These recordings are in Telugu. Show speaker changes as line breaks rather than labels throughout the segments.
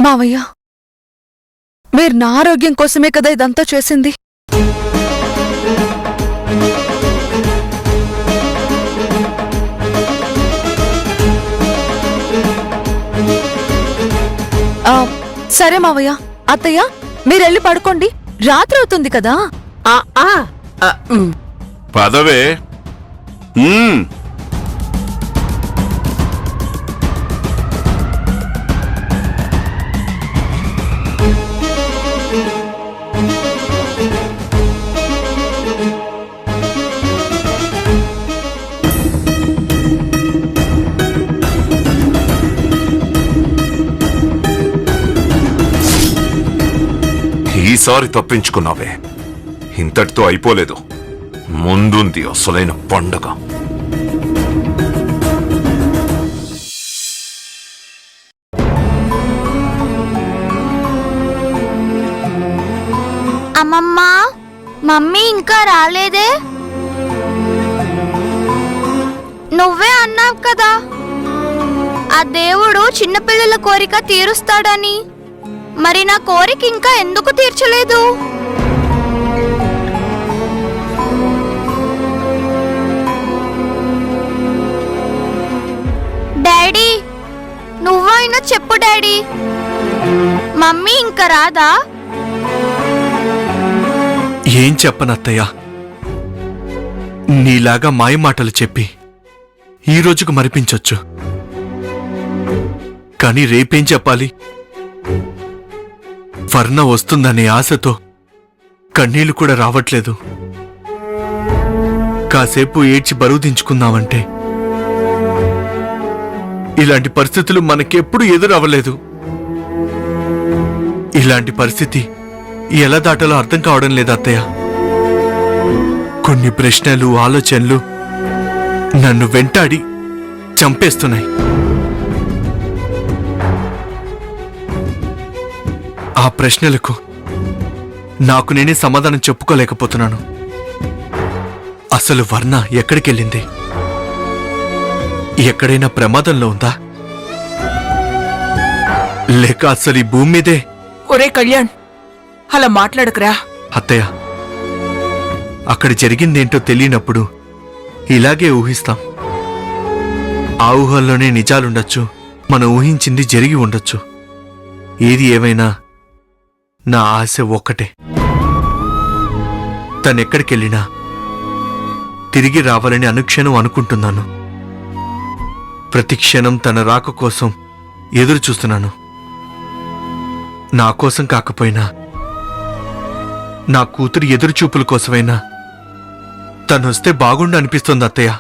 మావయ్య, మీరు నా ఆరోగ్యం కోసమే కదా ఇదంతా చేసింది. సరే మావయ్య, అత్తయ్య మీరెళ్ళి పడుకోండి, రాత్రి అవుతుంది కదా.
పదవే. ఈసారి తప్పించుకున్నావే, ఇంతటితో అయిపోలేదు, ముందుంది అసలైన పండగ.
అమ్మమ్మ, మమ్మీ ఇంకా రాలేదే? నువ్వే అన్నావు కదా ఆ దేవుడు చిన్నపిల్లల కోరిక తీరుస్తాడని. మరి నా కోరిక ఇంకా ఎందుకు తీర్చలేదు? డాడీ, నువ్వైనా చెప్పు డాడీ, మమ్మీ ఇంకా రాదా?
ఏం చెప్పనత్తయ్య, నీలాగా మాయమాటలు చెప్పి ఈ రోజుకు మరిపించొచ్చు, కానీ రేపేం చెప్పాలి? వర్ణ వస్తుందనే ఆశతో కన్నీళ్లు కూడా రావట్లేదు. కాసేపు ఏడ్చి బరువు దించుకుందామంటే ఇలాంటి పరిస్థితులు మనకెప్పుడు ఎదురవ్వలేదు. ఇలాంటి పరిస్థితి ఎలా దాటాలో అర్థం కావడం లేదు అత్తయ్య. కొన్ని ప్రశ్నలు, ఆలోచనలు నన్ను వెంటాడి చంపేస్తున్నాయి. ఆ ప్రశ్నలకు నాకు నేనే సమాధానం చెప్పుకోలేకపోతున్నాను. అసలు వర్ణ ఎక్కడికెళ్ళింది? ఎక్కడైనా ప్రమాదంలో ఉందా, లేక అసలు ఈ భూమి మీదే?
ఒరే కళ్యాణ్, అలా మాట్లాడకురా.
అత్తయ్య, అక్కడ జరిగిందేంటో తెలియనప్పుడు ఇలాగే ఊహిస్తాం. ఆ ఊహల్లోనే నిజాలుండొచ్చు, మనం ఊహించింది జరిగి ఉండొచ్చు. ఏది ఏమైనా నా ఆశ ఒక్కటే, తనెక్కడికెళ్ళినా తిరిగి రావాలని అనుక్షణం అనుకుంటున్నాను. ప్రతి క్షణం తన రాక కోసం ఎదురు చూస్తున్నాను. నా కోసం కాకపోయినా నా కూతురు ఎదురుచూపుల కోసమైనా తనొస్తే బాగుండు అనిపిస్తోంది అత్తయ్య.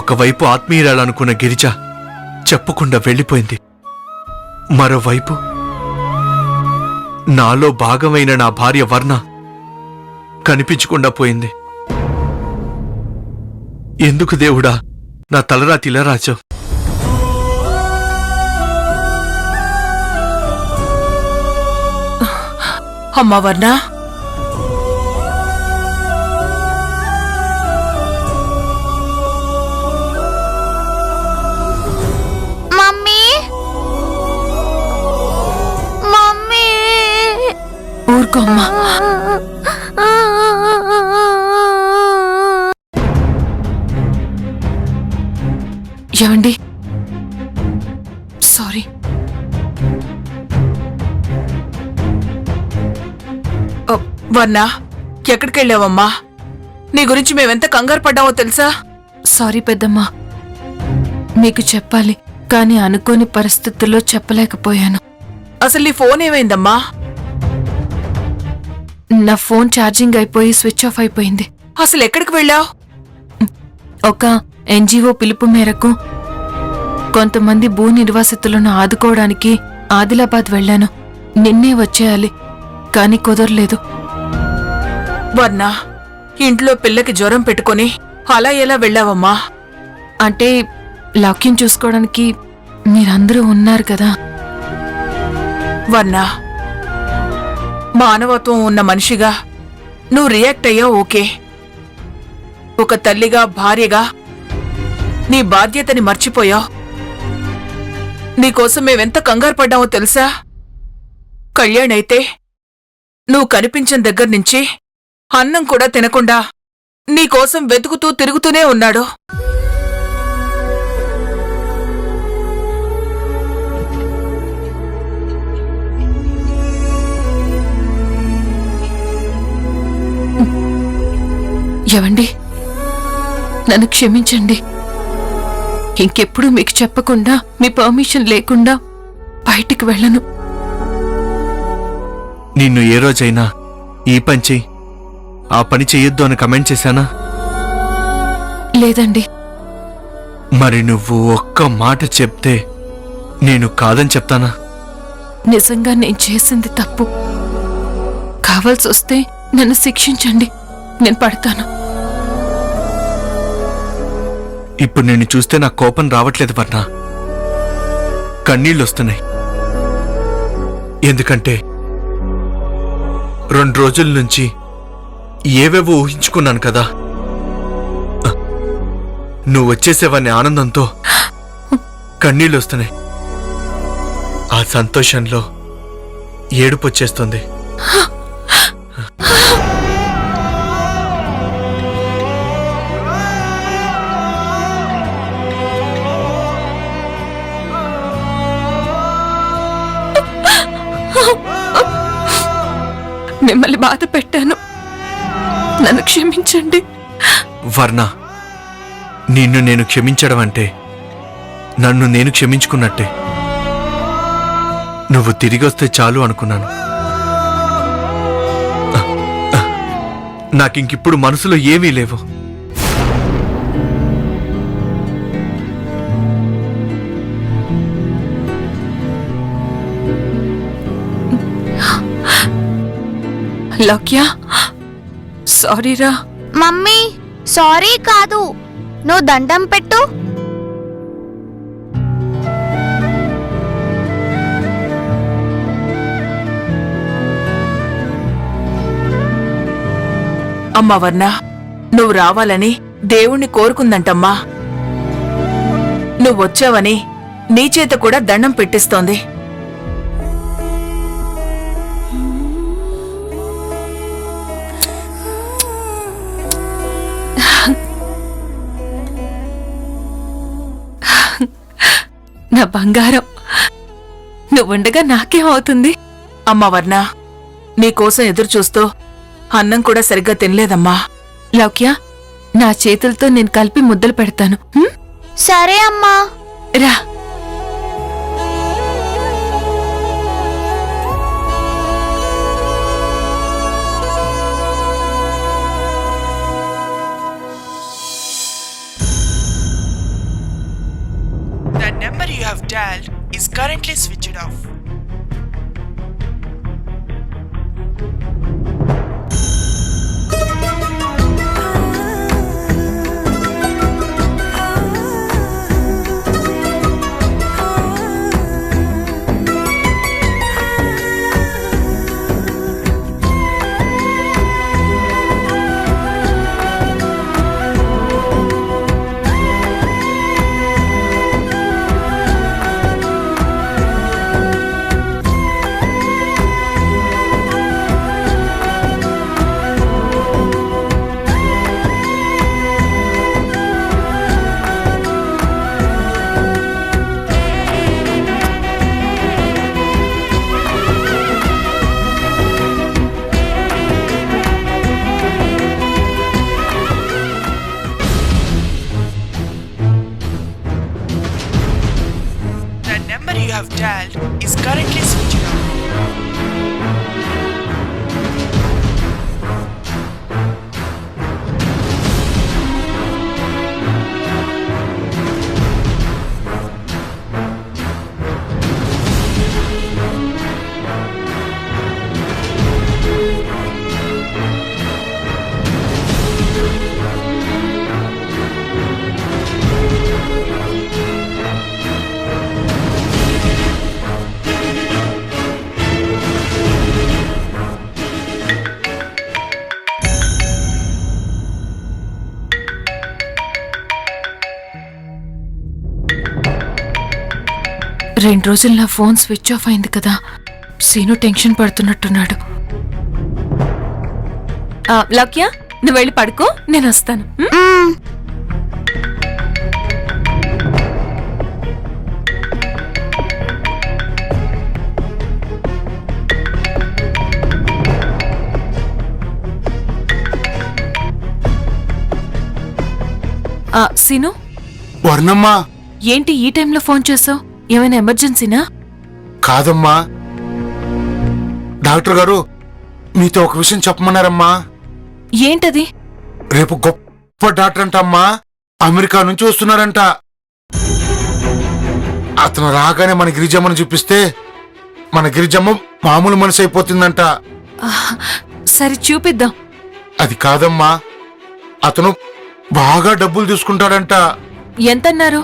ఒకవైపు ఆత్మీయురాలనుకున్న గిరిజ చెప్పకుండా వెళ్ళిపోయింది, మరోవైపు నాలో భాగమైన నా భార్య వర్ణ కనిపించకుండా పోయింది. ఎందుకు దేవుడా నా తలరాతి ఇలా రాచావు?
అమ్మా వర్ణ,
మమ్మీ, మమ్మీ,
ఊరుకో అమ్మా. ఏమండి, సారీ.
వర్ణ, ఎక్కడికెళ్ళావమ్మా? నీ గురించి మేమెంత కంగారు పడ్డావో తెలుసా?
సారీ పెద్దమ్మా, మీకు చెప్పాలి కానీ అనుకోని పరిస్థితుల్లో చెప్పలేకపోయాను.
అసలు నీ ఫోన్ ఏమైందమ్మా?
నా ఫోన్ ఛార్జింగ్ అయిపోయి స్విచ్ ఆఫ్ అయిపోయింది.
అసలు ఎక్కడికి వెళ్ళావు?
ఒక ఎన్జిఓ పిలుపు మేరకు కొంతమంది భూ నిర్వాసితులను ఆదుకోవడానికి ఆదిలాబాద్ వెళ్లాను. నిన్నే వచ్చేయాలి, కానీ కుదరలేదు.
వర్ణ, ఇంట్లో పిల్లకి జ్వరం పెట్టుకుని అలా ఎలా వెళ్ళావమ్మా?
అంటే లాక్యం చూసుకోవడానికి మీరందరూ ఉన్నారు కదా.
వర్ణ, మానవత్వం ఉన్న మనిషిగా నువ్వు రియాక్ట్ అయ్యావు, ఓకే. ఒక తల్లిగా, భార్యగా నీ బాధ్యతని మర్చిపోయావు. నీకోసం మేవెంత కంగారు పడ్డామో తెలుసా? కళ్యాణ్ అయితే నువ్వు కనిపించిన దగ్గర్నుంచి అన్నం కూడా తినకుండా నీకోసం వెతుకుతూ తిరుగుతూనే ఉన్నాడు.
ఏవండి, నన్ను క్షమించండి. ఇంకెప్పుడు మీకు చెప్పకుండా, మీ పర్మిషన్ లేకుండా బయటికి వెళ్ళను.
నిన్ను ఏ రోజైనా ఈ పని చెయ్యి, ఆ పని చెయ్యొద్దు అని కమెంట్ చేశానా?
లేదండి.
మరి నువ్వు ఒక్క మాట చెప్తే నేను కాదని చెప్తానా?
నిజంగా నేను చేసింది తప్పు. కావాల్సొస్తే నన్ను శిక్షించండి, నేను పడతాను.
ఇప్పుడు నిన్ను చూస్తే నా కోపం రావట్లేదు వర్ణ, కన్నీళ్ళొస్తున్నాయి. ఎందుకంటే 2 రోజుల నుంచి ఏవేవో ఊహించుకున్నాను కదా. నువ్వు వచ్చేసేవనే ఆనందంతో కన్నీళ్ళొస్తున్నాయి. ఆ సంతోషంలో ఏడుపొచ్చేస్తుంది.
మిమ్మల్ని బాధ పెట్టాను, నన్ను క్షమించండి.
వర్ణ, నిన్ను నేను క్షమించడం అంటే నన్ను నేను క్షమించుకున్నట్టే. నువ్వు తిరిగొస్తే చాలు అనుకున్నాను. నాకింకిప్పుడు మనసులో ఏమీ లేవు.
లౌక్య, సారీరా.
మమ్మీ సారీ కాదు, నువ్వు దండం పెట్టు.
అమ్మా వర్ణ, నువ్వు రావాలని దేవుణ్ణి కోరుకుందంటమ్మా. నువ్వొచ్చావని నీ చేత కూడా దండం పెట్టిస్తోంది.
నా బంగారం, నువ్వుండగా నాకేమవుతుంది?
అమ్మా వర్ణ, నీకోసం ఎదురు చూస్తూ అన్నం కూడా సరిగ్గా తినలేదమ్మా.
లౌక్య, నా చేతులతో నేను కలిపి ముద్దలు పెడతాను.
సరే అమ్మా.
రా.
The number you have dialed is currently switched off.
2 రోజులు నా ఫోన్ స్విచ్ ఆఫ్ అయింది కదా, సీను టెన్షన్ పడుతున్నట్టున్నాడు. లక్య, నువ్వు వెళ్ళి పడుకో, నేను వస్తాను. సీను,
వర్ణమ్మా.
ఏంటి ఈ టైంలో ఫోన్ చేసావు? ఏమైనా ఎమర్జెన్సీనా?
కాదమ్మా, డాక్టర్ గారు మీతో ఒక విషయం చెప్పమన్నారమ్మా.
ఏంటది?
రేపు గొప్ప డాక్టర్ అంటమ్మా, అమెరికా నుంచి వస్తున్నారంట. అతను రాగానే మన గిరిజమ్మను చూపిస్తే మన గిరిజమ్మ మామూలు మనిషి అయిపోతుందంట.
సరే చూపిద్దాం.
అది కాదమ్మా, అతను బాగా డబ్బులు తీసుకుంటాడంట.
ఎంతన్నారు?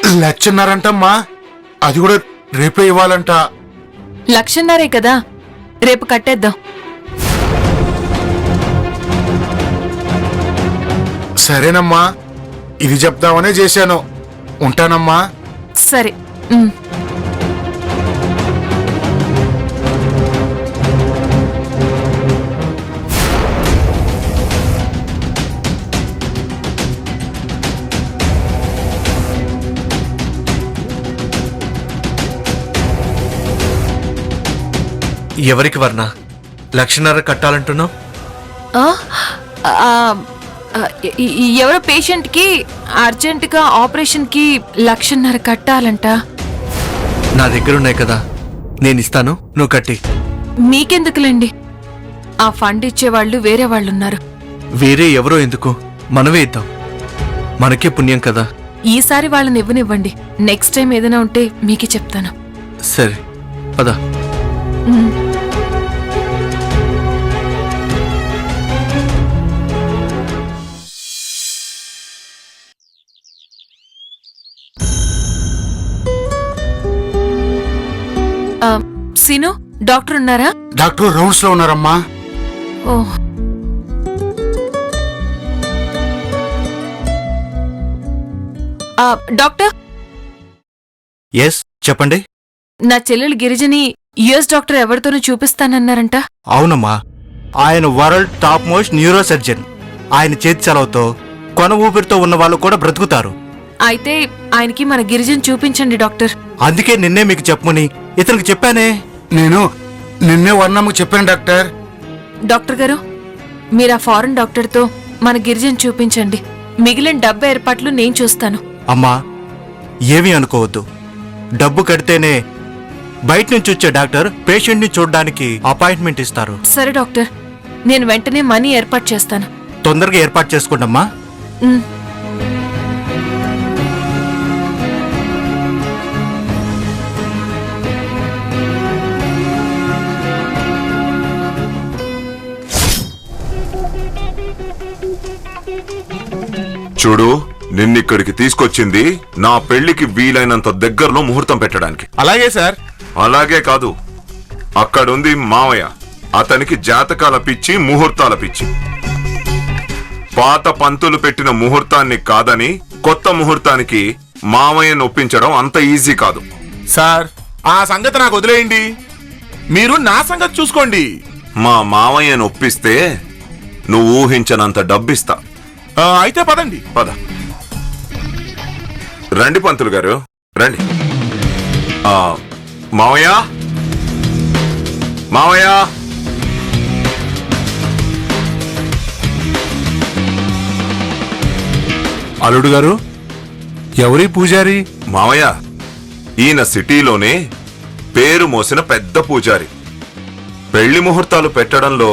1,00,000 అది కూడా రేపే ఇవ్వాలంట.
1,00,000 కదా, రేపు కట్టేద్దాం.
సరేనమ్మా, ఇది చెప్దామనే చేశాను. ఉంటానమ్మా.
సరే.
ఎవరికి వర్ణ 1,00,000 కట్టాలంటున్నావు?
ఎవరో పేషెంట్ కి అర్జెంట్ గా ఆపరేషన్ కి 1,00,000 కట్టాలంట.
నా దగ్గర ఉన్నాయి కదా, నేను ఇస్తాను, నువ్వు కట్టి.
మీకెందుకులేండి, ఆ ఫండ్ ఇచ్చేవాళ్ళు వేరే వాళ్ళున్నారు.
వేరే ఎవరో ఎందుకు, మనమే ఇద్దాం, మనకే పుణ్యం కదా.
ఈసారి వాళ్ళని ఇవ్వనివ్వండి, నెక్స్ట్ టైం ఏదైనా ఉంటే మీకే చెప్తాను.
సరే పద.
సీను, డాక్టర్ ఉన్నారా?
డాక్టర్ రౌండ్స్ లో ఉన్నారమ్మా.
ఓ, డాక్టర్.
ఎస్, చెప్పండి.
నా చెల్లెలు గిరిజని యుఎస్ డాక్టర్ ఎవరితోనూ చూపిస్తానన్నారంట.
అవునమ్మా, ఆయన world top most neuro surgeon. ఆయన చేతి చలవతో కొన ఊపిరితో ఉన్న వాళ్ళు కూడా బ్రతుకుతారు.
అయితే ఆయనకి మన గిరిజని చూపించండి డాక్టర్.
అందుకే నిన్నే మీకు చెప్పమని ఇతనికి చెప్పానే.
నేను నిన్నే వర్ణమ్మకు చెప్పాను డాక్టర్.
డాక్టర్ గారు, మీరు ఆ ఫారెన్ డాక్టర్తో మన గిరిజని చూపించండి. మిగిలిన డబ్బు ఏర్పాట్లు నేను చూస్తాను.
అమ్మా, ఏమీ అనుకోవద్దు. డబ్బు కడితేనే బయట నుంచి వచ్చే డాక్టర్ పేషెంట్ ని చూడడానికి అపాయింట్మెంట్ ఇస్తారు.
సరే డాక్టర్, నేను వెంటనే మనీ ఏర్పాటు చేస్తాను.
తొందరగా ఏర్పాటు చేసుకోండమ్మా.
చూడు, నిన్నిక్కడికి తీసుకొచ్చింది నా పెళ్లికి వీలైనంత దగ్గరలో ముహూర్తం పెట్టడానికి.
అలాగే సార్.
అలాగే కాదు, అక్కడుంది మావయ్య, అతనికి జాతకాల పిచ్చి, ముహూర్తాల పిచ్చి. పాత పంతులు పెట్టిన ముహూర్తాన్ని కాదని కొత్త ముహూర్తానికి మావయ్యను ఒప్పించడం అంత ఈజీ కాదు.
సార్, ఆ సంగతి నాకు వదిలేయండి, మీరు నా సంగతి చూసుకోండి.
మా మావయ్యను ఒప్పిస్తే నువ్వు ఊహించనంత డబ్బిస్తా.
అయితే పదండి.
పద. రండి పంతులు గారు, రండి. మావయ్య, మావయ్య.
అల్లుడు గారు, ఎవరి పూజారి?
మావయ్య, ఈయన సిటీలోనే పేరు మోసిన పెద్ద పూజారి. పెళ్లి ముహూర్తాలు పెట్టడంలో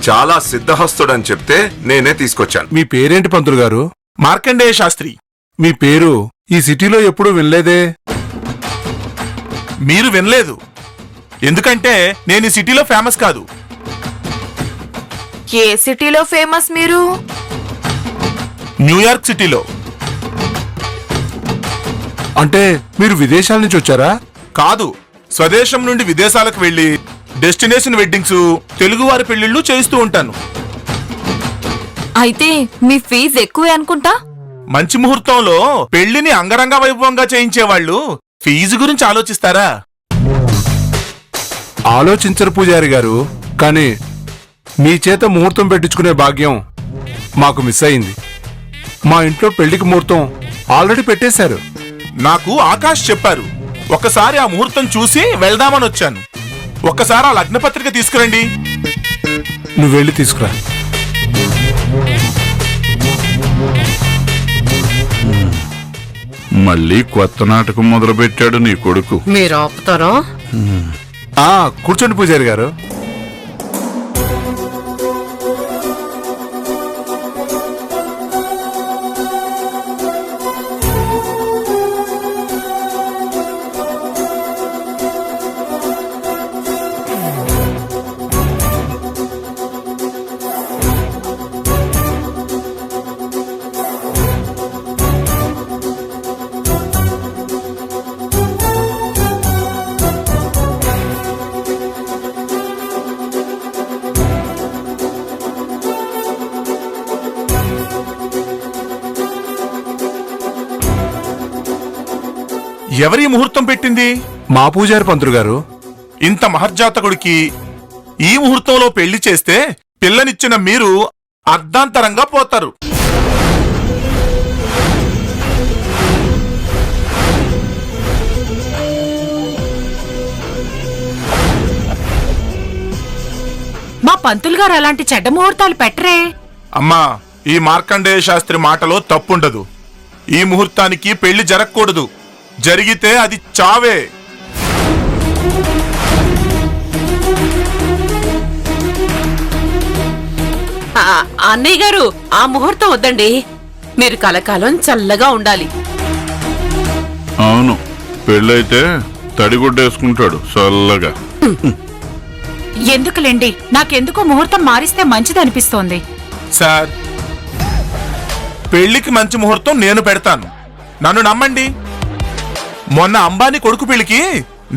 చాలా సిద్ధహస్తుడని చెప్తే నేనే తీసుకొచ్చాను.
మీ పేరేంటి పంతులు గారు?
మార్కండేయ శాస్త్రి.
మీ పేరు ఈ సిటీలో ఎప్పుడూ వినలేదే.
మీరు వినలేదు, ఎందుకంటే నేను ఈ సిటీలో ఫేమస్ కాదు.
ఏ సిటీలో ఫేమస్ మీరు?
న్యూయార్క్ సిటీలో.
అంటే మీరు విదేశాల నుంచి వచ్చారా?
కాదు, స్వదేశం నుండి విదేశాలకు వెళ్లి డెస్టినేషన్ వెడ్డింగ్స్, తెలుగువారి పెళ్లిళ్లు చేయిస్తూ ఉంటాను.
అయితే మీ ఫీజు ఎక్కువే అనుకుంటా.
మంచి ముహూర్తంలో పెళ్లిని అంగరంగ వైభవంగా చేయించేవాళ్లు ఫీజు గురించి ఆలోచిస్తారా?
ఆలోచించరు పూజారి గారు, కానీ మీ చేత ముహూర్తం పెట్టించుకునే భాగ్యం మాకు మిస్ అయింది. మా ఇంట్లో పెళ్లికి ముహూర్తం ఆల్రెడీ పెట్టేశారు.
నాకు ఆకాష్ చెప్పారు. ఒక్కసారి ఆ ముహూర్తం చూసి వెళ్దామని వచ్చాను. ఒక్కసారి ఆ లగ్నపత్రిక తీసుకురండి.
నువ్వు వెళ్ళి తీసుకురా.
మళ్ళీ కొత్త నాటకం మొదలుపెట్టాడు నీ కొడుకు.
మీరు ఆపుతారా?
కూర్చోండి పూజారి గారు.
ఎవరి ముహూర్తం పెట్టింది?
మా పూజారి పంతులు గారు.
ఇంత మహర్జాతకుడికి ఈ ముహూర్తంలో పెళ్లి చేస్తే పిల్లనిచ్చిన మీరు అర్ధాంతరంగా పోతారు.
మా పంతులు గారు అలాంటి చెడ్డ ముహూర్తాలు పెట్టరే.
అమ్మా, ఈ మార్కండేయ శాస్త్రి మాటలో తప్పుండదు. ఈ ముహూర్తానికి పెళ్లి జరగకూడదు. జరిగితే అది చావే.
అన్నయ్య గారు, ఆ ముహూర్తం వద్దండి. మీరు కలకాలం చల్లగా ఉండాలి.
అవును, పెళ్ళైతే తడిగుడ్డేసుకుంటాడు చల్లగా.
ఎందుకులేండి, నాకెందుకో ముహూర్తం మారిస్తే మంచిదనిపిస్తోంది.
సార్, పెళ్లికి మంచి ముహూర్తం నేను పెడతాను. నన్ను నమ్మండి. మొన్న అంబానీ కొడుకు పెళ్లికి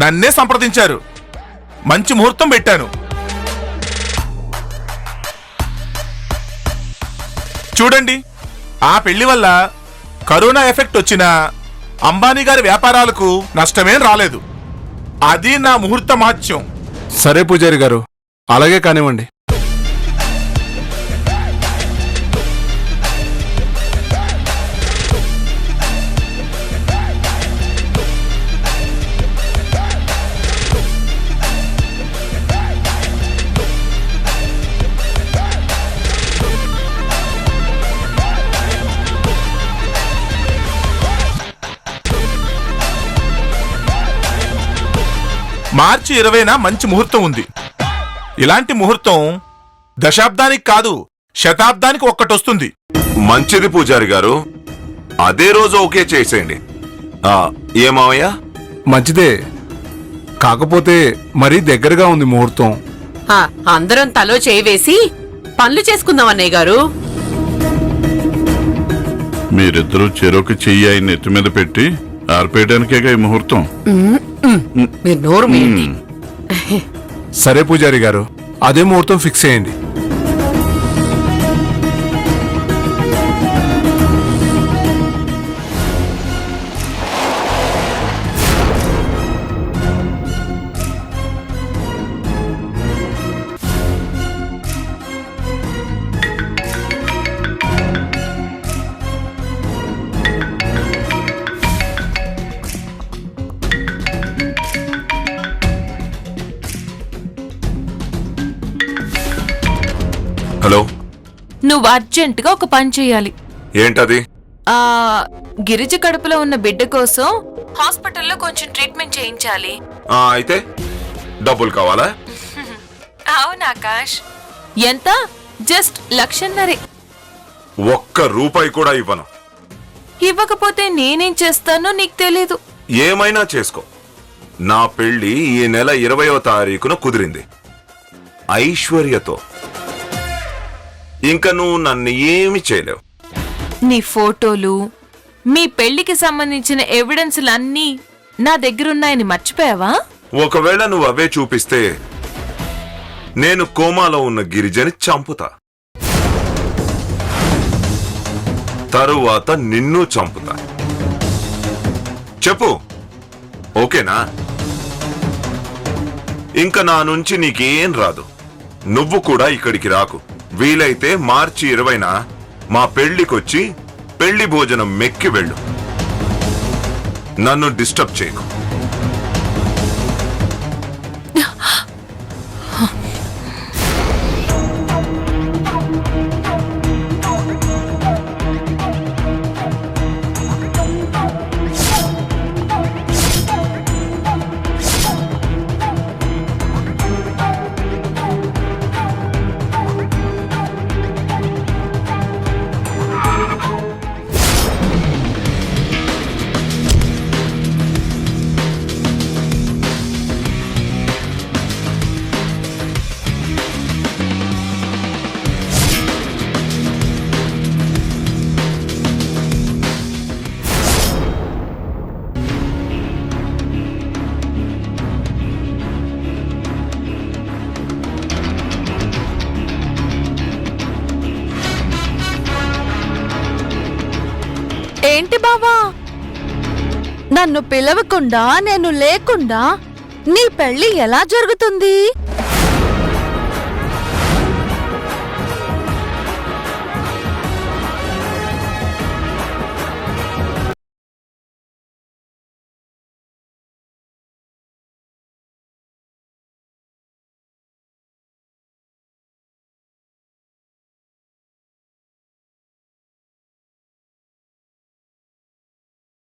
నన్నే సంప్రదించారు. మంచి ముహూర్తం పెట్టాను. చూడండి, ఆ పెళ్లి వల్ల కరోనా ఎఫెక్ట్ వచ్చినా అంబానీ గారి వ్యాపారాలకు నష్టమేం రాలేదు. అది నా ముహూర్త మహత్యం.
సరే పూజారి గారు, అలాగే కానివ్వండి.
మార్చి 20న మంచి ముహూర్తం ఉంది. ఇలాంటి ముహూర్తం దశాబ్దానికి కాదు, శతాబ్దానికి ఒక్కటొస్తుంది.
మంచిది పూజారి గారు, అదే రోజు ఓకే చేసేయండి. ఏమావయ్యా?
మంచిదే, కాకపోతే మరీ దగ్గరగా ఉంది ముహూర్తం.
అందరం తలో చేయి వేసి పనులు చేసుకుందాం అన్నయ్య గారు.
మీరిద్దరూ చెరోకి చెయ్యి ఆయన నెత్తి మీద పెట్టి ఆర్పేయడానికేగా ఈ ముహూర్తం.
మీరు నోరు మూయండి.
సరే పూజారి గారు, అదే ముహూర్తం ఫిక్స్ చేయండి.
హలో,
నువ్వు అర్జెంటుగా ఒక పని చెయ్యాలి.
ఏంటది?
గిరిజ కడుపులో ఉన్న బిడ్డ కోసం హాస్పిటల్లో కొంచెం ట్రీట్మెంట్ చేయించాలి.
అయితే డబ్బులు కావాలా?
అవును ఆకాష్. ఎంత? జస్ట్ 1,50,000.
ఒక్క రూపాయి కూడా ఇవ్వను.
ఇవ్వకపోతే నేనేం చేస్తానో నీకు తెలీదు.
ఏమైనా చేసుకో. నా పెళ్లి ఈ నెల 20వ తారీఖున కుదిరింది, ఐశ్వర్యతో. ఇంక నువ్వు నన్ను ఏమి చేయలేవు.
నీ ఫోటోలు, మీ పెళ్లికి సంబంధించిన ఎవిడెన్స్లన్నీ నా దగ్గరున్నాయని మర్చిపోయావా?
ఒకవేళ నువ్వు అవే చూపిస్తే నేను కోమాలో ఉన్న గిరిజని చంపుతా, తరువాత నిన్ను చంపుతా. చెప్పు, ఓకేనా? ఇంకా నా నుంచి నీకేం రాదు. నువ్వు కూడా ఇక్కడికి రాకు. వీలైతే మార్చి 20న మా పెళ్లికొచ్చి పెళ్లి భోజనం మెక్కి వెళ్ళు. నన్ను డిస్టర్బ్ చేయకు.
ఏంటి బావా, నన్ను పిలవకుండా నేను లేకుండా నీ పెళ్లి ఎలా జరుగుతుంది?